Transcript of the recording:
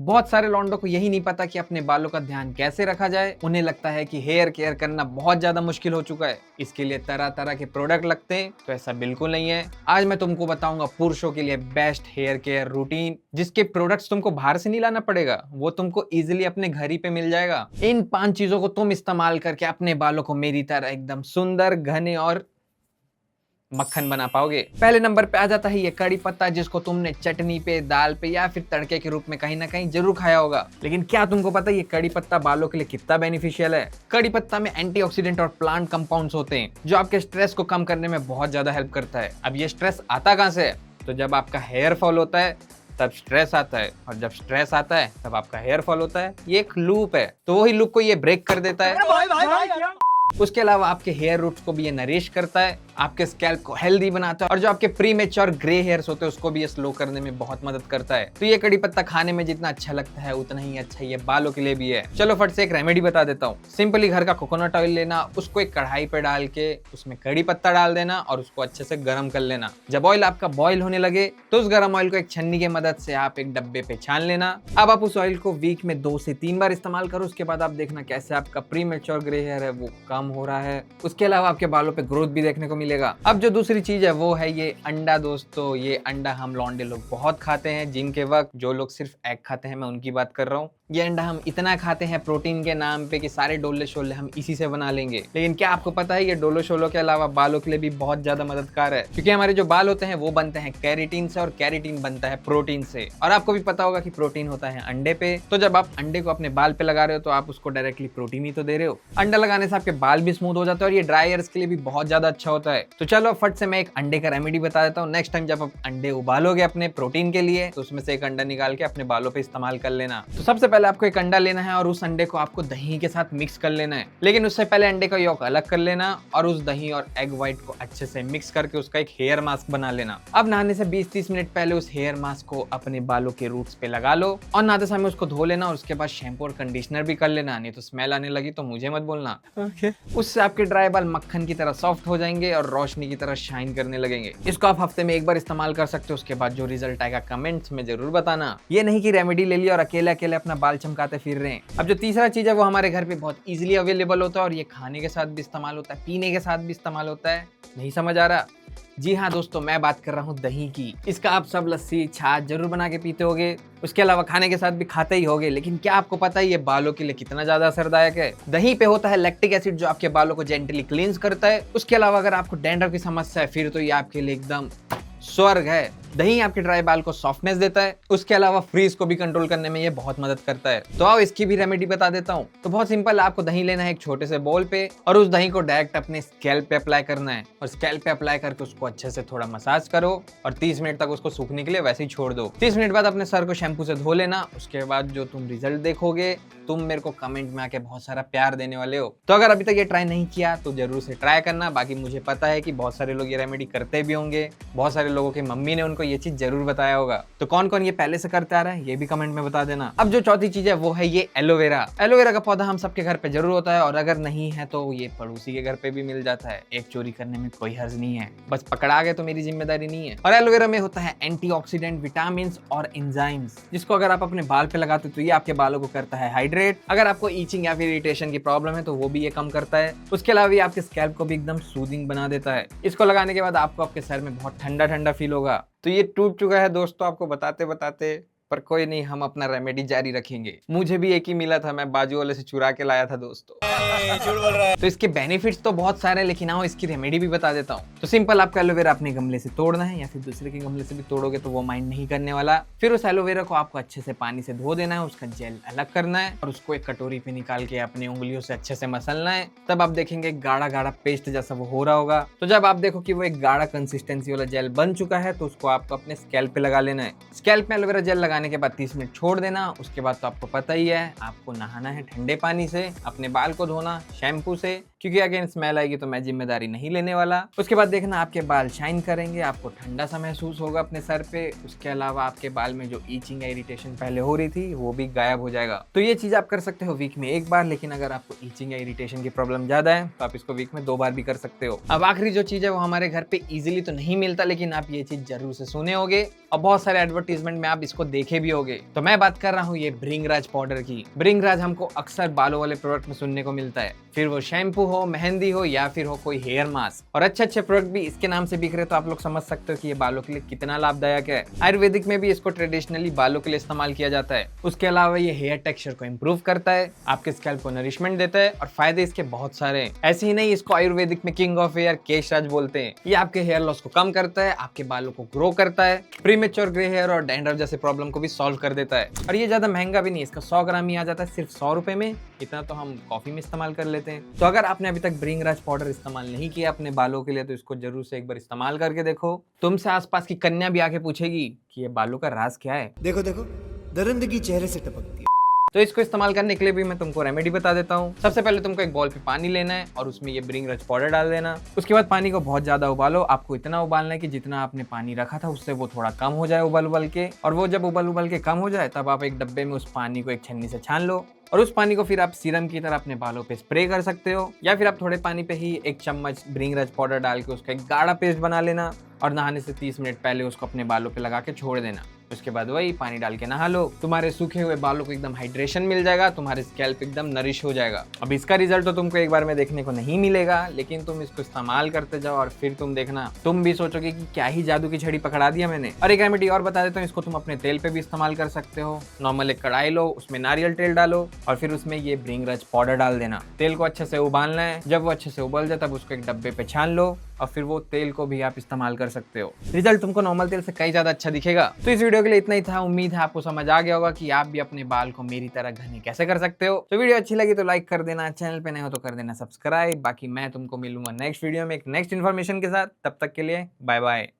बहुत सारे लौंडों को यही नहीं पता कि अपने बालों का ध्यान कैसे रखा जाए। उन्हें लगता है कि हेयर केयर करना बहुत ज्यादा मुश्किल हो चुका है, इसके लिए तरह तरह के प्रोडक्ट लगते हैं। तो ऐसा बिल्कुल नहीं है। आज मैं तुमको बताऊंगा पुरुषों के लिए बेस्ट हेयर केयर रूटीन, जिसके प्रोडक्ट्स तुमको बाहर से नहीं लाना पड़ेगा, वो तुमको इजीली अपने घर ही पे मिल जाएगा। इन 5 चीजों को तुम इस्तेमाल करके अपने बालों को मेरी तरह एकदम सुंदर, घने और मक्खन बना पाओगे। पहले नंबर पे आ जाता है ये कड़ी पत्ता, जिसको तुमने चटनी पे, दाल पे या फिर तड़के के रूप में कहीं ना कहीं जरूर खाया होगा। लेकिन क्या तुमको पता है ये कड़ी पत्ता बालों के लिए कितना बेनिफिशियल है? कड़ी पत्ता में एंटीऑक्सीडेंट और प्लांट कंपाउंड्स होते हैं जो आपके स्ट्रेस को कम करने में बहुत ज्यादा हेल्प करता है। अब ये स्ट्रेस आता कहां से है? तो जब आपका हेयर फॉल होता है तब स्ट्रेस आता है, और जब स्ट्रेस आता है तब आपका हेयर फॉल होता है। ये एक लूप है, तो वही लूप को ये ब्रेक कर देता है। उसके अलावा आपके हेयर रूट्स को भी ये नरिश करता है, आपके स्कैल्प को हेल्दी बनाता है, और जो आपके प्रीमेच्योर ग्रे हेयर्स होते हैं उसको भी ये स्लो करने में बहुत मदद करता है। तो ये कड़ी पत्ता खाने में जितना अच्छा लगता है उतना ही अच्छा ये बालों के लिए भी है। चलो फट से एक रेमेडी बता देता हूँ। सिंपली घर का कोकोनट ऑयल लेना, उसको एक कढ़ाई पे डाल के उसमें कड़ी पत्ता डाल देना और उसको अच्छे से गर्म कर लेना। जब ऑयल आपका बॉईल होने लगे तो उस गर्म ऑयल को एक छन्नी की मदद से आप एक डब्बे पे छान लेना। अब आप उस ऑयल को वीक में 2 से 3 बार इस्तेमाल करो। उसके बाद आप देखना कैसे आपका प्रीमेच्योर ग्रे हेयर है वो कम हो रहा है। उसके अलावा आपके बालों पे ग्रोथ भी देखने को मिलेगा। अब जो दूसरी चीज है वो है ये अंडा। दोस्तों ये अंडा हम लौंडे लोग बहुत खाते हैं, जिम के वक्त जो लोग सिर्फ एग खाते हैं, मैं उनकी बात कर रहा हूँ। ये अंडा हम इतना खाते हैं प्रोटीन के नाम पे कि सारे डोले शोले हम इसी से बना लेंगे। लेकिन क्या आपको पता है ये डोले शोलों के अलावा बालों के लिए भी बहुत ज्यादा मददगार है, क्योंकि हमारे जो बाल होते हैं वो बनते हैं कैरेटीन से, और कैरेटीन बनता है प्रोटीन से। और आपको भी पता होगा कि प्रोटीन होता है अंडे पे। तो जब आप अंडे को अपने बाल पे लगा रहे हो तो आप उसको डायरेक्टली प्रोटीन ही तो दे रहे हो। अंडा लगाने से आपके बाल भी स्मूथ हो जाते हैं और ये ड्राई हेयर्स के लिए भी बहुत ज्यादा अच्छा होता है। तो चलो फट से मैं एक अंडे का रेमेडी बता देता हूँ। नेक्स्ट टाइम जब आप अंडे उबालोगे अपने प्रोटीन के लिए तो उसमें से एक अंडा निकाल के अपने बालों पे इस्तेमाल कर लेना। तो सबसे पहले आपको एक अंडा लेना है और उस अंडे को आपको दही के साथ मिक्स कर लेना है। लेकिन उससे पहले अंडे का यolk अलग कर लेना और उस दही और एग व्हाइट को अच्छे से मिक्स करके उसका एक हेयर मास्क बना लेना। अब नहाने से 20-30 मिनट पहले उस हेयर मास्क को अपने बालों के रूट्स पे लगा लो और नहाते समय उसको धो लेना, और उसके बाद शैम्पू और कंडीशनर भी कर लेना। नहीं तो स्मेल आने लगी तो मुझे मत बोलना। उससे आपके ड्राई बाल मक्खन की तरह सॉफ्ट हो जाएंगे और रोशनी की तरह शाइन करने लगेंगे। इसको आप हफ्ते में एक बार इस्तेमाल कर सकते हो। उसके बाद जो रिजल्ट आएगा कमेंट्स में जरूर बताना। ये नहीं कि रेमेडी ले लिया और अकेले अकेले अपना बाल चमकाते फिर रहे हैं। अब जो तीसरा चीज है वो हमारे घर पे बहुत इजीली अवेलेबल होता है, और ये खाने के साथ भी इस्तेमाल होता है, पीने के साथ भी इस्तेमाल होता है। नहीं समझ आ रहा? जी हाँ दोस्तों, मैं बात कर रहा हूँ दही की। इसका आप सब लस्सी, छाछ जरूर बना के पीते होगे, उसके अलावा खाने के साथ भी खाते ही होगे। लेकिन क्या आपको पता है ये बालों के लिए कितना ज्यादा असरदायक है? दही पे होता है लैक्टिक एसिड जो आपके बालों को जेंटली क्लींस करता है। उसके अलावा अगर आपको डैंड्रफ की समस्या है फिर तो ये आपके लिए एकदम स्वर्ग है। दही आपके ड्राई बाल को सॉफ्टनेस देता है। उसके अलावा फ्रीज को भी कंट्रोल करने में ये बहुत मदद करता है। तो आओ इसकी भी रेमेडी बता देता हूँ। तो बहुत सिंपल, आपको दही लेना है एक छोटे से बोल पे, और उस दही को डायरेक्ट अपने स्कैल्प पे अप्लाई करना है। और स्कैल्प पे अप्लाई करके उसको अच्छे से थोड़ा मसाज करो और 30 मिनट तक उसको सूखने के लिए वैसे ही छोड़ दो। 30 मिनट बाद अपने सर को शैम्पू से धो लेना। उसके बाद जो तुम रिजल्ट देखोगे, तुम मेरे को कमेंट में आके बहुत सारा प्यार देने वाले हो। तो अगर अभी तक ये ट्राई नहीं किया तो जरूर से ट्राई करना। बाकी मुझे पता है कि बहुत सारे लोग ये रेमेडी करते भी होंगे, बहुत सारे लोगों की मम्मी ने उनको ये चीज जरूर बताया होगा। तो कौन कौन ये पहले से करता आ रहा है ये भी कमेंट में बता देना। अब जो चौथी चीज है वो है ये एलोवेरा। एलोवेरा का पौधा हम सबके घर पे जरूर होता है, और अगर नहीं है तो ये पड़ोसी के घर पे भी मिल जाता है। एक चोरी करने में कोई हर्ज नहीं है, बस पकड़ा गए तो मेरी जिम्मेदारी नहीं है। और एलोवेरा में होता है एंटीऑक्सीडेंट, विटामिन और एंजाइम्स, जिसको अगर आप अपने बाल पे लगाते हो तो ये आपके बालों को करता है हाइड्रेट। अगर आपको ईचिंग या फिर इरिटेशन की प्रॉब्लम है तो वो भी ये कम करता है। उसके अलावा ये आपके स्कैल्प को भी एकदम सूदिंग बना देता है। इसको लगाने के बाद आपको आपके सर में बहुत ठंडा ठंडा फील होगा। तो ये टूट चुका है दोस्तों आपको बताते बताते, पर कोई नहीं, हम अपना रेमेडी जारी रखेंगे। मुझे भी एक ही मिला था, मैं बाजू वाले से चुरा के लाया था दोस्तों। झूठ बोल रहा है। तो इसके बेनिफिट्स तो बहुत सारे हैं, लेकिन आओ इसकी रेमेडी भी बता देता हूँ। तो सिंपल, आपको एलोवेरा अपने गमले से तोड़ना है, या फिर दूसरे के गमले से भी तोड़ोगे तो वो माइंड नहीं करने वाला। फिर उस एलोवेरा को आपको अच्छे से पानी से धो देना है, उसका जेल अलग करना है और उसको एक कटोरी पे निकाल के अपनी उंगलियों से अच्छे से मसलना है। तब आप देखेंगे गाढ़ा गाढ़ा पेस्ट जैसा वो हो रहा होगा। तो जब आप देखो कि वो एक गाढ़ा कंसिस्टेंसी वाला जेल बन चुका है तो उसको आपको अपने स्कैल्प पे लगा लेना है। स्कैल्प में एलोवेरा जेल लगाने के बाद 30 मिनट छोड़ देना। उसके बाद तो आपको पता ही है, आपको नहाना है ठंडे पानी से, अपने बाल को धोना शैम्पू से, क्योंकि अगेन स्मेल आएगी तो मैं जिम्मेदारी नहीं लेने वाला। उसके बाद देखना आपके बाल शाइन करेंगे, आपको ठंडा सा महसूस होगा अपने सर पे। उसके अलावा आपके बाल में जो ईचिंग या इरिटेशन पहले हो रही थी वो भी गायब हो जाएगा। तो ये चीज आप कर सकते हो वीक में एक बार, लेकिन अगर आपको ईचिंग या इरिटेशन की प्रॉब्लम ज्यादा है तो आप इसको वीक में 2 बार भी कर सकते हो। अब आखिरी जो चीज है वो हमारे घर पे इजीली तो नहीं मिलता, लेकिन आप ये चीज जरूर से सुने होगे और बहुत सारे एडवर्टीजमेंट में आप इसको देख देखे भी होंगे। तो मैं बात कर रहा हूँ ये भृंगराज पाउडर की। भृंगराज हमको अक्सर बालों वाले प्रोडक्ट में सुनने को मिलता है, फिर वो शैम्पू हो, मेहंदी हो या फिर हो कोई हेयर मास्क। और अच्छे प्रोडक्ट भी इसके नाम से बिक रहे, तो आप लोग समझ सकते हो कि ये बालों के लिए कितना लाभदायक है। आयुर्वेदिक में भी इसको ट्रेडिशनली बालों के लिए इस्तेमाल किया जाता है। उसके अलावा ये हेयर टेक्सचर को इम्प्रूव करता है, आपके स्कैल्प को नरिशमेंट देता है और फायदे इसके बहुत सारे हैं। ऐसे ही नहीं, इसको आयुर्वेदिक में किंग ऑफ हेयर केशराज बोलते हैं। ये आपके हेयर लॉस को कम करता है, आपके बालों को ग्रो करता है, प्रीमेच्योर ग्रे हेयर और डैंड्रफ जैसे प्रॉब्लम को भी सॉल्व कर देता है। और ये ज्यादा महंगा भी नहीं, इसका 100 ग्राम ही आ जाता है सिर्फ 100 रुपए में। इतना तो हम कॉफी में इस्तेमाल कर लेते हैं। तो अगर आपने अभी तक भृंगराज पाउडर इस्तेमाल नहीं किया अपने बालों के लिए, तो इसको जरूर से एक बार इस्तेमाल करके देखो। तुमसे आसपास की कन्या भी आके पूछेगी कि ये बालों का राज क्या है। देखो देखो, दरिंदगी चेहरे से टपकती है। तो इसको इस्तेमाल करने के लिए भी मैं तुमको रेमेडी बता देता हूँ। सबसे पहले तुमको एक बॉल पे पानी लेना है और उसमें ये भृंगराज पाउडर डाल देना। उसके बाद पानी को बहुत ज्यादा उबालो। आपको इतना उबालना है कि जितना आपने पानी रखा था उससे वो थोड़ा कम हो जाए उबल के। और वो जब उबल के कम हो जाए, तब आप एक डब्बे में उस पानी को एक छन्नी से छान लो और उस पानी को फिर आप सीरम की तरह अपने बालों पे स्प्रे कर सकते हो, या फिर आप थोड़े पानी पे ही 1 चम्मच भृंगराज पाउडर डाल के उसका एक गाढ़ा पेस्ट बना लेना और नहाने से 30 मिनट पहले उसको अपने बालों पे लगा के छोड़ देना। उसके बाद वही पानी डाल के नहा लो। तुम्हारे सूखे हुए बालों को एकदम हाइड्रेशन मिल जाएगा, तुम्हारे स्कैल्प एकदम नरिश हो जाएगा। अब इसका रिजल्ट तो तुमको एक बार में देखने को नहीं मिलेगा, लेकिन तुम इसको इस्तेमाल करते जाओ और फिर तुम देखना, तुम भी सोचोगे कि क्या ही जादू की छड़ी पकड़ा दिया मैंने। और एक रेमेडी और बता देता हूँ, इसको तुम अपने तेल पे भी इस्तेमाल कर सकते हो। नॉर्मल एक कढ़ाई लो, उसमें नारियल तेल डालो और फिर उसमें ये भृंगराज पाउडर डाल देना। तेल को अच्छे से उबालना है। जब वो अच्छे से उबल जाए तब उसको एक डब्बे पे छान लो और फिर वो तेल को भी आप इस्तेमाल कर सकते हो। रिजल्ट तुमको नॉर्मल तेल से कहीं ज्यादा अच्छा दिखेगा। तो इस वीडियो के लिए इतना ही था। उम्मीद है आपको समझ आ गया होगा कि आप भी अपने बाल को मेरी तरह घने कैसे कर सकते हो। तो वीडियो अच्छी लगी तो लाइक कर देना, चैनल पे नए हो तो कर देना सब्सक्राइब। बाकी मैं तुमको मिलूंगा नेक्स्ट वीडियो में एक नेक्स्ट इन्फॉर्मेशन के साथ। तब तक के लिए बाय बाय।